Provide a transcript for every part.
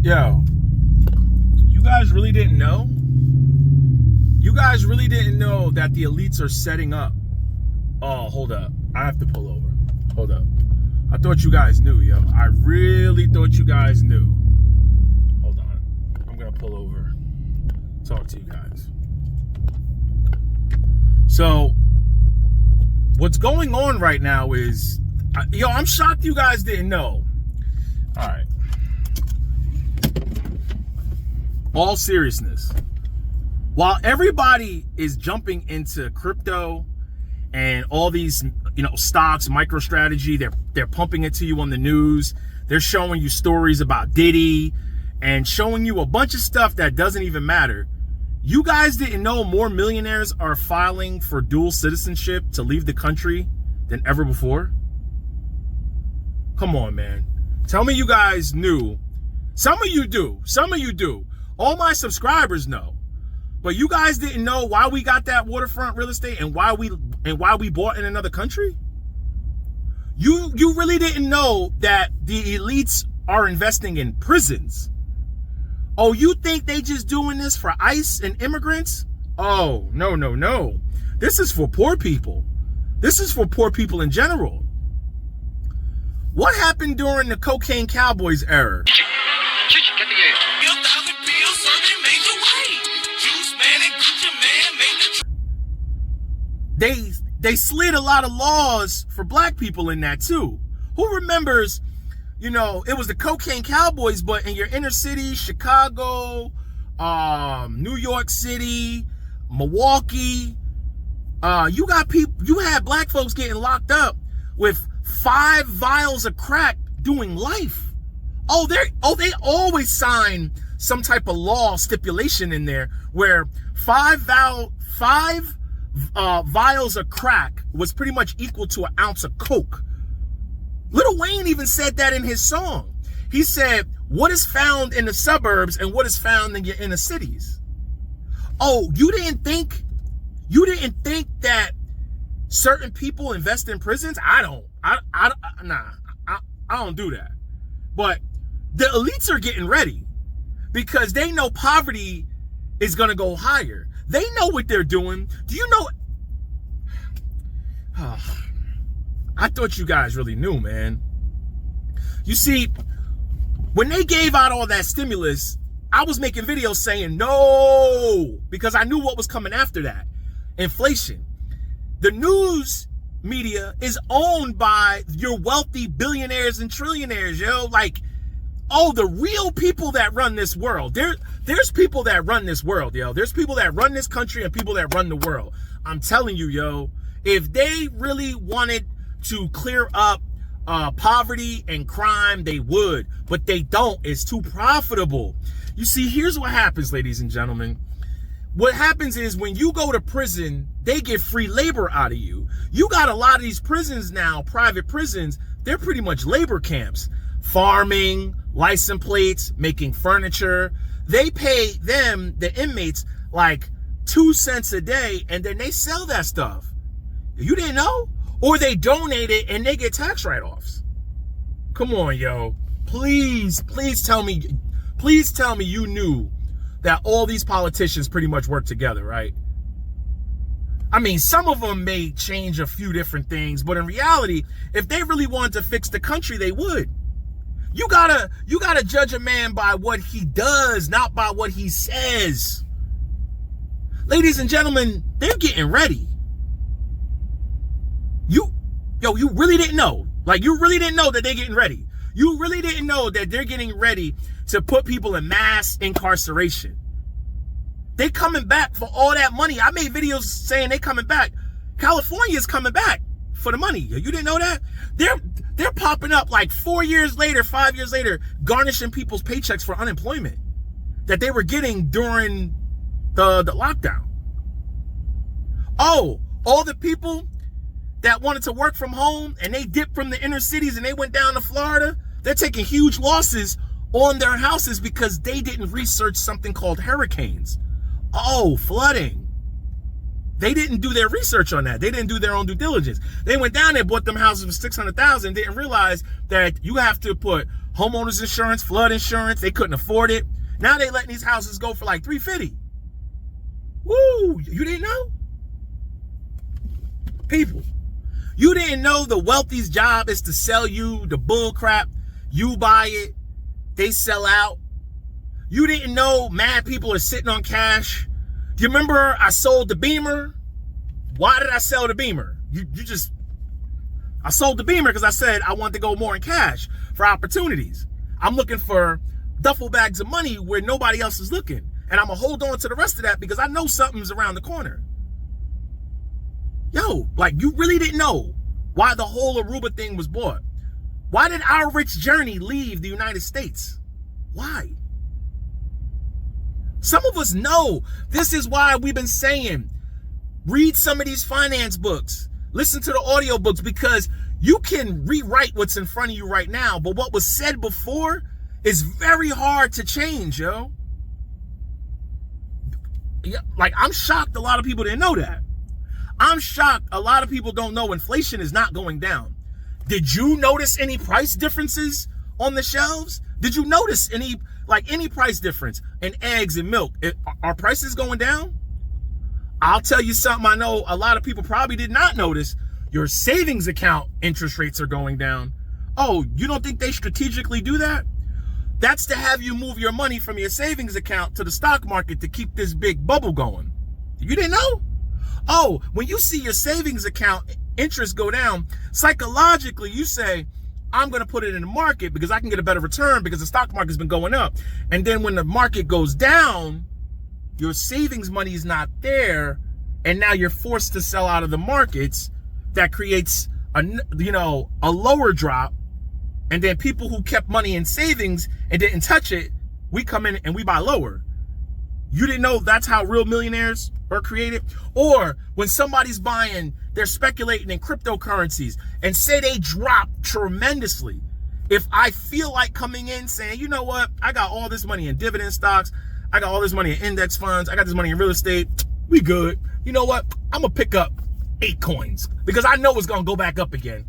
Yo, you guys really didn't know? You guys really didn't know that the elites are setting up. Oh, hold up. I have to pull over. Hold up. I thought you guys knew, yo. I really thought you guys knew. Hold on. I'm going to pull over. Talk to you guys. So, what's going on right now is, yo, I'm shocked you guys didn't know. All right. All seriousness. While everybody is jumping into crypto and all these, stocks, MicroStrategy, they're pumping it to you on the news. They're showing you stories about Diddy and showing you a bunch of stuff that doesn't even matter. You guys didn't know more millionaires are filing for dual citizenship to leave the country than ever before? Come on, man. Tell me you guys knew. Some of you do. Some of you do. All my subscribers know. But you guys didn't know why we got that waterfront real estate and why we bought in another country? You really didn't know that the elites are investing in prisons? Oh, you think they just doing this for ICE and immigrants? Oh, no. This is for poor people. This is for poor people in general. What happened during the cocaine cowboys era? They slid a lot of laws for black people in that too. Who remembers, it was the cocaine cowboys, but in your inner city, Chicago, New York City, Milwaukee, you had black folks getting locked up with 5 vials of crack doing life. They always sign some type of law stipulation in there where 5 vials of crack was pretty much equal to an ounce of coke. Lil Wayne even said that in his song. He said, what is found in the suburbs and what is found in your inner cities? Oh, you didn't think that certain people invest in prisons? I don't do that. But the elites are getting ready because they know poverty is going to go higher. They know what they're doing. Do you know? I thought you guys really knew, man. You see, when they gave out all that stimulus, I was making videos saying no, because I knew what was coming after that. Inflation. The news media is owned by your wealthy billionaires and trillionaires, yo. Like, the real people that run this world. There's people that run this world, yo. There's people that run this country and people that run the world. I'm telling you, yo, if they really wanted to clear up poverty and crime, they would. But they don't. It's too profitable. You see, here's what happens, ladies and gentlemen. What happens is when you go to prison, they get free labor out of you. You got a lot of these prisons now, private prisons, they're pretty much labor camps. Farming, license plates, making furniture. They pay them, the inmates, like 2 cents a day, and then they sell that stuff. You didn't know? Or they donate it and they get tax write-offs. Come on, yo. Please tell me you knew that all these politicians pretty much work together, right? I mean, some of them may change a few different things, but in reality, if they really wanted to fix the country, they would. You gotta judge a man by what he does, not by what he says. Ladies and gentlemen, they're getting ready. You really didn't know. Like, you really didn't know that they're getting ready. You really didn't know that they're getting ready to put people in mass incarceration. They coming back for all that money. I made videos saying they coming back. California is coming back for the money. You didn't know that? They're popping up like 4 years later, 5 years later, garnishing people's paychecks for unemployment that they were getting during the lockdown. Oh, all the people that wanted to work from home and they dipped from the inner cities and they went down to Florida, they're taking huge losses on their houses because they didn't research something called hurricanes. Oh, flooding. They didn't do their research on that. They didn't do their own due diligence. They went down there, bought them houses for $600,000, didn't realize that you have to put homeowners insurance, flood insurance. They couldn't afford it. Now they letting these houses go for like $350. Woo! You didn't know? People, you didn't know the wealthy's job is to sell you the bull crap. You buy it, they sell out. You didn't know mad people are sitting on cash. Do you remember I sold the Beamer? Why did I sell the Beamer? I sold the Beamer because I said I wanted to go more in cash for opportunities. I'm looking for duffel bags of money where nobody else is looking. And I'm going to hold on to the rest of that because I know something's around the corner. Yo, like, you really didn't know why the whole Aruba thing was bought. Why did our rich journey leave the United States? Why? Some of us know. This is why we've been saying, read some of these finance books. Listen to the audio books, because you can rewrite what's in front of you right now, but what was said before is very hard to change, yo. Like, I'm shocked a lot of people didn't know that. I'm shocked a lot of people don't know inflation is not going down. Did you notice any price differences on the shelves? Did you notice any price difference in eggs and milk? Are prices going down? I'll tell you something I know a lot of people probably did not notice. Your savings account interest rates are going down. Oh, you don't think they strategically do that? That's to have you move your money from your savings account to the stock market to keep this big bubble going. You didn't know? Oh, when you see your savings account interest go down, psychologically you say, I'm going to put it in the market because I can get a better return because the stock market's been going up. And then when the market goes down, your savings money is not there, and now you're forced to sell out of the markets. That creates a lower drop. And then people who kept money in savings and didn't touch it, we come in and we buy lower. You didn't know that's how real millionaires are created? Or when somebody's buying, they're speculating in cryptocurrencies and say they drop tremendously. If I feel like coming in saying, you know what, I got all this money in dividend stocks, I got all this money in index funds, I got this money in real estate, we good. You know what, I'm gonna pick up 8 coins because I know it's gonna go back up again.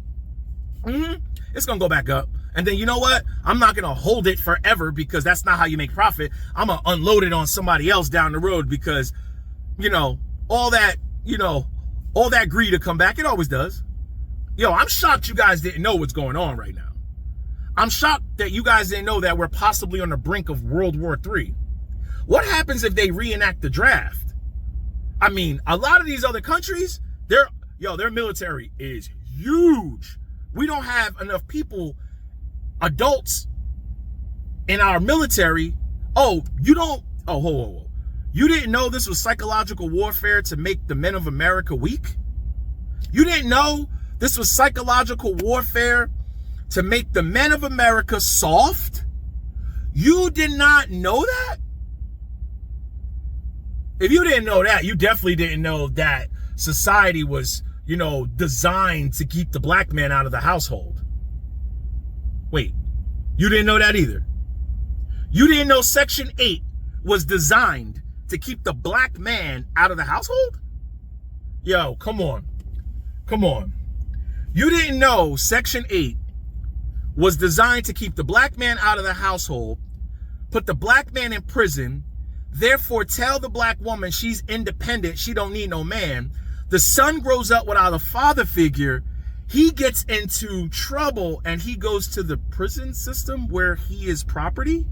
It's gonna go back up. And then you know what? I'm not gonna hold it forever because that's not how you make profit. I'm gonna unload it on somebody else down the road because, all that greed to come back, it always does. Yo, I'm shocked you guys didn't know what's going on right now. I'm shocked that you guys didn't know that we're possibly on the brink of World War III. What happens if they reenact the draft? I mean, a lot of these other countries, their military is huge. We don't have enough people, adults in our military. You didn't know this was psychological warfare to make the men of America weak? You didn't know this was psychological warfare to make the men of America soft? You did not know that? If you didn't know that, you definitely didn't know that society was, designed to keep the black man out of the household. Wait, you didn't know that either? You didn't know Section 8 was designed to keep the black man out of the household? Yo, come on. You didn't know Section 8 was designed to keep the black man out of the household, put the black man in prison, therefore tell the black woman she's independent, she don't need no man. The son grows up without a father figure. He gets into trouble and he goes to the prison system where he is property?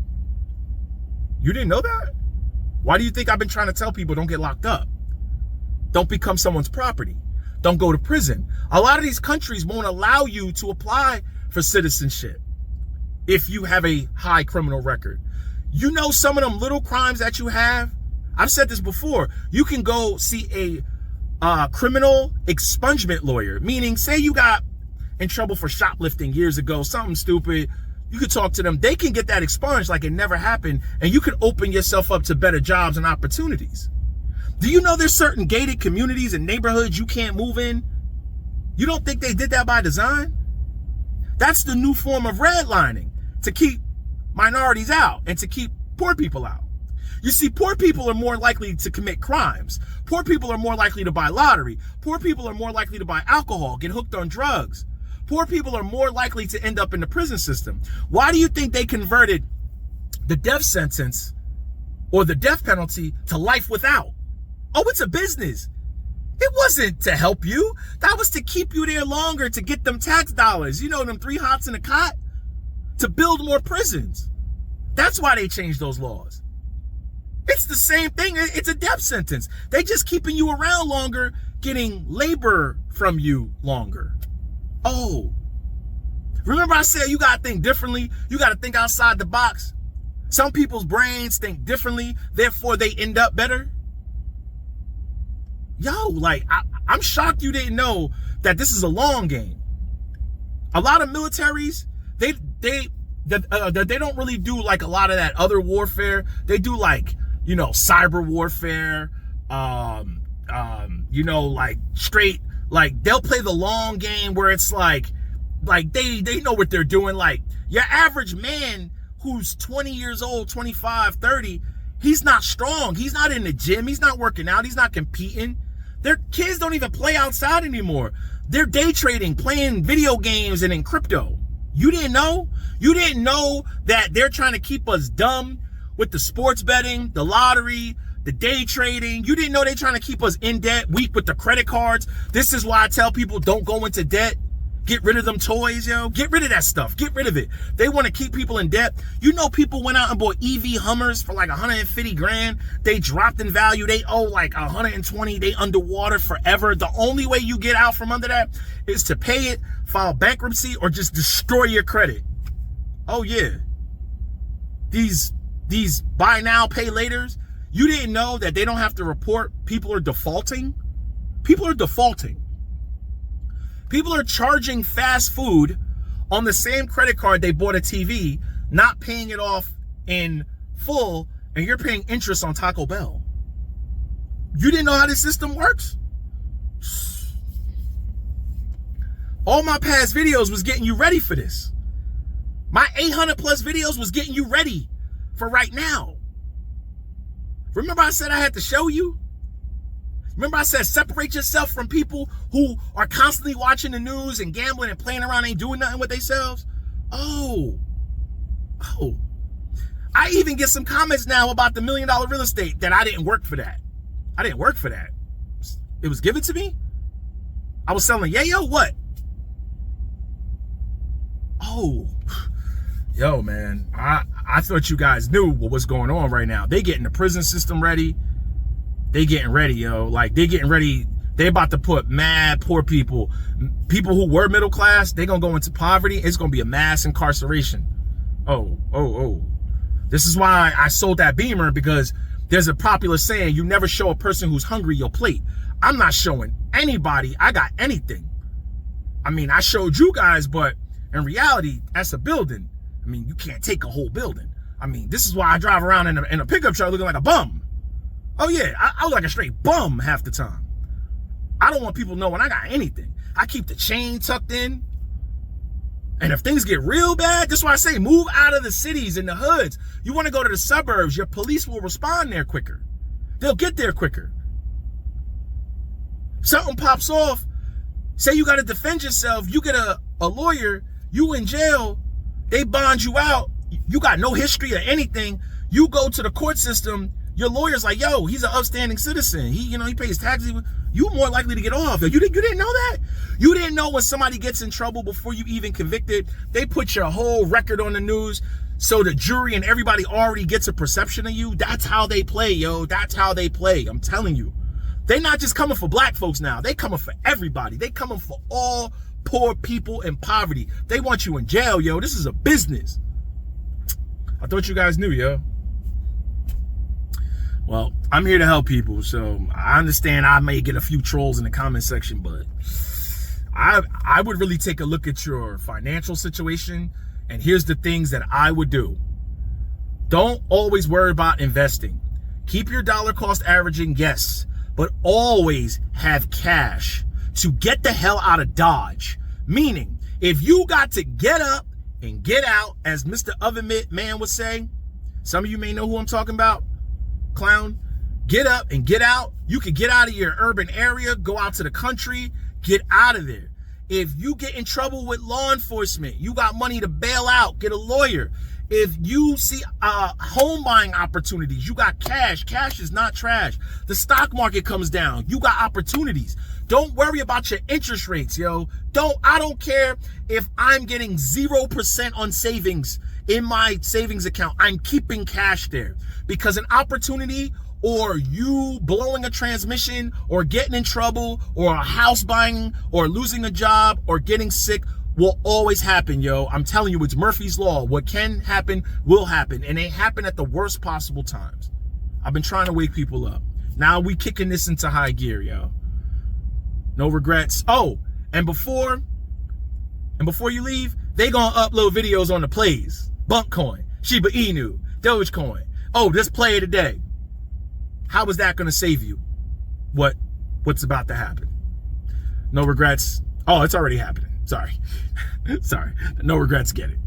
You didn't know that? Why do you think I've been trying to tell people don't get locked up? Don't become someone's property. Don't go to prison. A lot of these countries won't allow you to apply for citizenship if you have a high criminal record. You know some of them little crimes that you have? I've said this before. You can go see a criminal expungement lawyer, meaning say you got in trouble for shoplifting years ago, something stupid. You could talk to them. They can get that expunged like it never happened, and you can open yourself up to better jobs and opportunities. Do you know there's certain gated communities and neighborhoods you can't move in? You don't think they did that by design? That's the new form of redlining, to keep minorities out and to keep poor people out. You see, poor people are more likely to commit crimes. Poor people are more likely to buy lottery. Poor people are more likely to buy alcohol, get hooked on drugs. Poor people are more likely to end up in the prison system. Why do you think they converted the death sentence or the death penalty to life without? Oh, it's a business. It wasn't to help you. That was to keep you there longer, to get them tax dollars. You know, them 3 hots in a cot, to build more prisons. That's why they changed those laws. It's the same thing. It's a death sentence. They just keeping you around longer, getting labor from you longer. Oh, remember I said you got to think differently. You got to think outside the box. Some people's brains think differently, therefore they end up better. Yo, like, I'm shocked you didn't know that this is a long game. A lot of militaries, they don't really do like a lot of that other warfare. They do like, you know, cyber warfare, you know, like straight, like they'll play the long game where it's like they know what they're doing. Like your average man who's 20 years old, 25, 30, he's not strong. He's not in the gym. He's not working out. He's not competing. Their kids don't even play outside anymore. They're day trading, playing video games and in crypto. You didn't know? You didn't know that they're trying to keep us dumb with the sports betting, the lottery, the day trading. You didn't know they're trying to keep us in debt, weak with the credit cards. This is why I tell people don't go into debt. Get rid of them toys, yo. Get rid of that stuff. Get rid of it. They want to keep people in debt. You know, people went out and bought EV Hummers for like 150 grand. They dropped in value. They owe like 120. They underwater forever. The only way you get out from under that is to pay it, file bankruptcy, or just destroy your credit. Oh yeah. These buy now, pay laters. You didn't know that they don't have to report people are defaulting? People are defaulting. People are charging fast food on the same credit card they bought a TV, not paying it off in full, and you're paying interest on Taco Bell. You didn't know how this system works? All my past videos was getting you ready for this. My 800 plus videos was getting you ready for right now. Remember I said I had to show you? Remember I said separate yourself from people who are constantly watching the news and gambling and playing around, ain't doing nothing with themselves? Oh. I even get some comments now about the $1 million real estate that I didn't work for that. I didn't work for that. It was given to me? I was selling yayo? What? Oh. Yo, man. I thought you guys knew what was going on right now. They getting the prison system ready. They getting ready, yo. Like, they getting ready. They about to put mad poor people who were middle class, they gonna go into poverty. It's gonna be a mass incarceration. Oh. This is why I sold that Beamer, because there's a popular saying, you never show a person who's hungry your plate. I'm not showing anybody I got anything. I mean, I showed you guys, but in reality, that's a building. I mean, you can't take a whole building. I mean, this is why I drive around in a pickup truck looking like a bum. Oh yeah, I look like a straight bum half the time. I don't want people knowing I got anything. I keep the chain tucked in. And if things get real bad, that's why I say move out of the cities and the hoods. You want to go to the suburbs, your police will respond there quicker. They'll get there quicker. Something pops off, say you got to defend yourself, you get a lawyer, you in jail, they bond you out, you got no history or anything, you go to the court system, your lawyer's like, yo, he's an upstanding citizen. He pays taxes. You more likely to get off. You didn't know that? You didn't know when somebody gets in trouble before you even convicted, they put your whole record on the news so the jury and everybody already gets a perception of you? That's how they play, yo. That's how they play. I'm telling you. They're not just coming for black folks now. They coming for everybody. They coming for all poor people in poverty. They want you in jail, yo. This is a business. I thought you guys knew, yo. Well, I'm here to help people, so I understand I may get a few trolls in the comment section, but I would really take a look at your financial situation, and here's the things that I would do. Don't always worry about investing. Keep your dollar cost averaging, yes, but always have cash to get the hell out of Dodge. Meaning, if you got to get up and get out, as Mr. Oven Mitt Man would say, some of you may know who I'm talking about, clown, get up and get out. You can get out of your urban area, go out to the country, get out of there. If you get in trouble with law enforcement, you got money to bail out, get a lawyer. If you see home buying opportunities, you got cash. Cash is not trash. The stock market comes down, you got opportunities. Don't worry about your interest rates, yo. I don't care if I'm getting 0% on savings in my savings account. I'm keeping cash there because an opportunity, or you blowing a transmission, or getting in trouble, or a house buying, or losing a job, or getting sick will always happen, yo. I'm telling you, it's Murphy's Law. What can happen will happen, and they happen at the worst possible times. I've been trying to wake people up. Now we kicking this into high gear, yo. No regrets. Oh, and before you leave, they gonna upload videos on the plays. Bunkcoin, Shiba Inu, Dogecoin. Oh, this play today. How is that gonna save you? What's about to happen? No regrets. Oh, it's already happening. Sorry. Sorry. No regrets, get it.